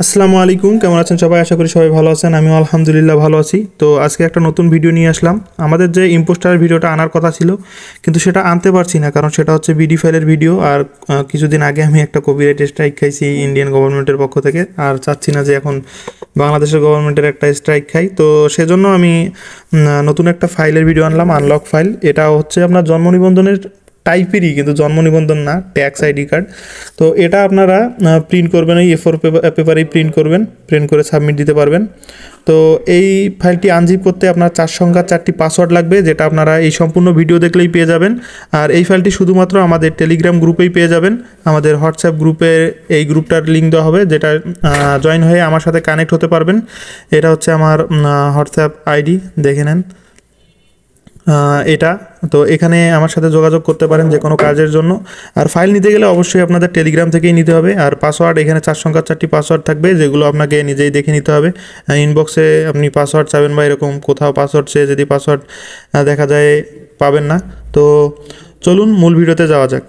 আসসালামু আলাইকুম, কেমন আছেন সবাই? আশা করি সবাই ভালো আছেন। আমিও আলহামদুলিল্লাহ ভালো আছি। তো আজকে একটা নতুন ভিডিও নিয়ে আসলাম। আমাদের যে ইম্পোস্টার ভিডিওটা আনার কথা ছিল, কিন্তু সেটা আনতে পারছি না, কারণ সেটা হচ্ছে বিডি ফাইলের ভিডিও। আর কিছুদিন আগে আমি একটা কপিরাইট স্ট্রাইক খাইছি ইন্ডিয়ান গভর্নমেন্টের পক্ষ থেকে, আর চাচ্ছি না যে এখন বাংলাদেশের গভর্নমেন্টের একটা স্ট্রাইক খাই। তো সেজন্য আমি নতুন একটা ফাইলের ভিডিও আনলাম, আনলক ফাইল। এটা হচ্ছে আপনার জন্ম নিবন্ধনের টাইপেরই, কিন্তু জন্ম নিবন্ধন না, ট্যাক্স আইডি কার্ড। তো এটা আপনারা প্রিন্ট করবেন, এই এ4 পেপারেই প্রিন্ট করবেন, প্রিন্ট করে সাবমিট দিতে পারবেন। তো এই ফাইলটি আনজিপ করতে আপনার 4 সংখ্যার 4টি পাসওয়ার্ড লাগবে, যেটা আপনারা এই সম্পূর্ণ ভিডিও দেখলেই পেয়ে যাবেন। আর এই ফাইলটি শুধুমাত্র আমাদের টেলিগ্রাম গ্রুপেই পেয়ে যাবেন। আমাদের হোয়াটসঅ্যাপ গ্রুপে এই গ্রুপটার লিঙ্ক দেওয়া হবে, যেটা জয়েন হয়ে আমার সাথে কানেক্ট হতে পারবেন। এটা হচ্ছে আমার হোয়াটসঅ্যাপ আইডি, দেখে নেন এটা। তো এখানে আমার সাথে যোগাযোগ করতে পারেন যে কোনো কাজের জন্য। আর ফাইল নিতে গেলে অবশ্যই আপনাদের টেলিগ্রাম থেকেই নিতে হবে। আর পাসওয়ার্ড, এখানে 4 সংখ্যার 4টি পাসওয়ার্ড থাকবে, যেগুলো আপনাকে নিজেই দেখে নিতে হবে। ইনবক্সে আপনি পাসওয়ার্ড চাবেন বা এরকম কোথাও পাসওয়ার্ড চেয়ে যদি পাসওয়ার্ড দেখা যায়, পাবেন না। তো চলুন মূল ভিডিওতে যাওয়া যাক।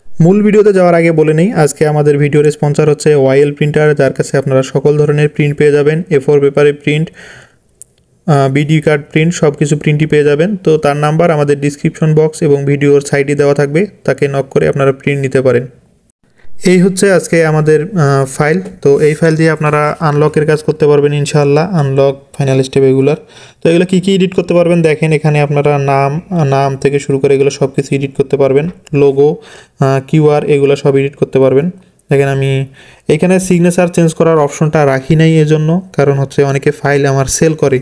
মূল ভিডিওতে যাওয়ার আগে বলে নেই, আজকে আমাদের ভিডিওর স্পন্সর হচ্ছে ওয়াইএল প্রিন্টার, যার কাছে আপনারা সকল ধরনের প্রিন্ট পেয়ে যাবেন। A4 পেপারে প্রিন্ট, বিডি কার্ড প্রিন্ট, সব কিছু প্রিন্টই পেয়ে যাবেন। তো তার নাম্বার আমাদের ডিসক্রিপশন বক্স এবং ভিডিওর সাইডে দেওয়া থাকবে, তাকে নক করে আপনারা প্রিন্ট নিতে পারেন। এই হচ্ছে আজকে আমাদের ফাইল। তো এই ফাইল দিয়ে আপনারা আনলকের কাজ করতে পারবেন ইনশাআল্লাহ, আনলক ফাইনাল স্টেপ এগুলার। তো এগুলো কী কী এডিট করতে পারবেন দেখেন, এখানে আপনারা নাম থেকে শুরু করে এগুলো সব কিছু এডিট করতে পারবেন। লোগো, কিউআর, এগুলো সব এডিট করতে পারবেন। দেখেন আমি এইখানে সিগনেচার চেঞ্জ করার অপশনটা রাখি নাই, এজন্য কারণ হচ্ছে অনেকে ফাইল আমার সেল করে,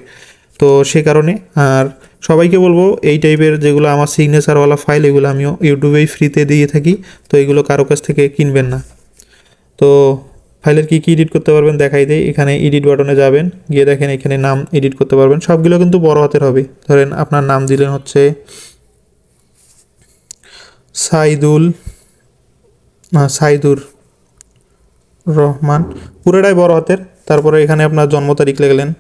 তো সে কারণে। আর সবাইকে বলবো, এই টাইপের যেগুলো আমার সিগনেচারওয়ালা ফাইল, এগুলো আমিও ইউটিউবেই ফ্রিতে দিয়ে থাকি, তো এগুলো কারো কাছ থেকে কিনবেন না। তো ফাইলের কী কী এডিট করতে পারবেন দেখাই দেয়। এখানে এডিট বাটনে যাবেন, গিয়ে দেখেন এখানে নাম এডিট করতে পারবেন। সবগুলো কিন্তু বড় হাতের হবে। ধরেন আপনার নাম দিলেন হচ্ছে সাইদুর রহমান, পুরোটাই বড় হাতের। তারপরে এখানে আপনার জন্ম তারিখ লিখলেন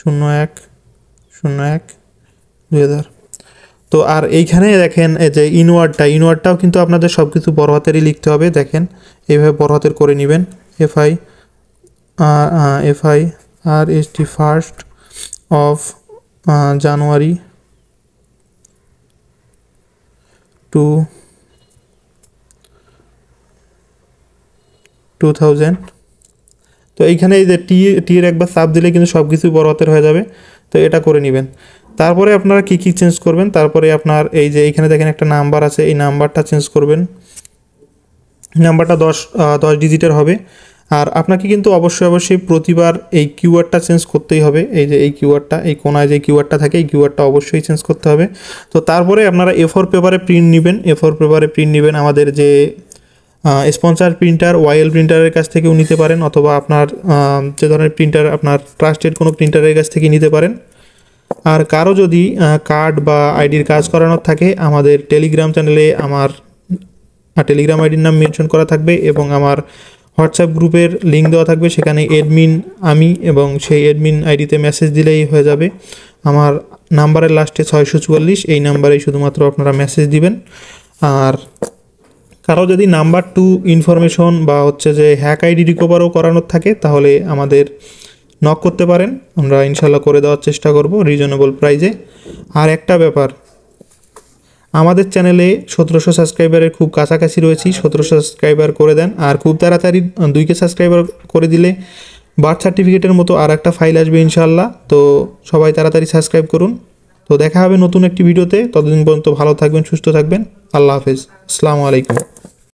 01/01/2000। তো আর এইখানে দেখেন এই যে ইনওয়ার্ডটাও কিন্তু আপনাদের সব কিছু বড় হাতেরই লিখতে হবে। দেখেন এইভাবে বড় হাতের করে নেবেন। FIRST 1st of January 2000। তো এইখানে এই যে টি এর একবার চাপ দিলে কিন্তু সব কিছু বড় হাতের হয়ে যাবে। তো এটা করে নেবেন। তারপরে আপনারা কী কী চেঞ্জ করবেন, তারপরে আপনার এই যে এইখানে দেখেন একটা নাম্বার আছে, এই নাম্বারটা চেঞ্জ করবেন। নাম্বারটা 10 ডিজিটের হবে। আর আপনাকে কিন্তু অবশ্যই প্রতিবার এই কিওয়ার্ডটা চেঞ্জ করতেই হবে। এই যে এই কিওয়ার্ডটা, এই কোনায় যে কিওয়ার্ডটা থাকে, এই কিওয়ার্ডটা অবশ্যই চেঞ্জ করতে হবে। তো তারপরে আপনারা A4 পেপারে প্রিন্ট নেবেন। আমাদের যে স্পন্সার প্রিন্টার ওয়াইএল প্রিন্টারের কাছ থেকেও নিতে পারেন, অথবা আপনার যে ধরনের প্রিন্টার আপনার ট্রাস্টেড কোনো প্রিন্টারের কাছ থেকে নিতে পারেন। আর কারো যদি কার্ড বা আইডির কাজ করানোর থাকে, আমাদের টেলিগ্রাম চ্যানেলে আমার টেলিগ্রাম আইডির নাম মেনশন করা থাকবে এবং আমার হোয়াটসঅ্যাপ গ্রুপের লিঙ্ক দেওয়া থাকবে। সেখানে অ্যাডমিন আমি, এবং সেই অ্যাডমিন আইডিতে মেসেজ দিলেই হয়ে যাবে। আমার নাম্বারের লাস্টে 644, এই নাম্বারেই শুধুমাত্র আপনারা মেসেজ দিবেন। আর কারো যদি নাম্বার 2 ইনফরমেশন বা হচ্ছে যে হ্যাক আইডি রিকভারও করানোর থাকে, তাহলে আমাদের নক করতে পারেন, আমরা ইনশাল্লাহ করে দেওয়ার চেষ্টা করব রিজনেবল প্রাইজে। আর একটা ব্যাপার, আমাদের চ্যানেলে 1700 সাবস্ক্রাইবারের খুব কাছাকাছি রয়েছি। 1700 সাবস্ক্রাইবার করে দেন, আর খুব তাড়াতাড়ি 2K সাবস্ক্রাইবার করে দিলে বার্থ সার্টিফিকেটের মতো আর একটা ফাইল আসবে ইনশাল্লাহ। তো সবাই তাড়াতাড়ি সাবস্ক্রাইব করুন। তো দেখা হবে নতুন একটি ভিডিওতে। ততদিন পর্যন্ত ভালো থাকবেন, সুস্থ থাকবেন। আল্লাহ হাফেজ, আসসালামু আলাইকুম।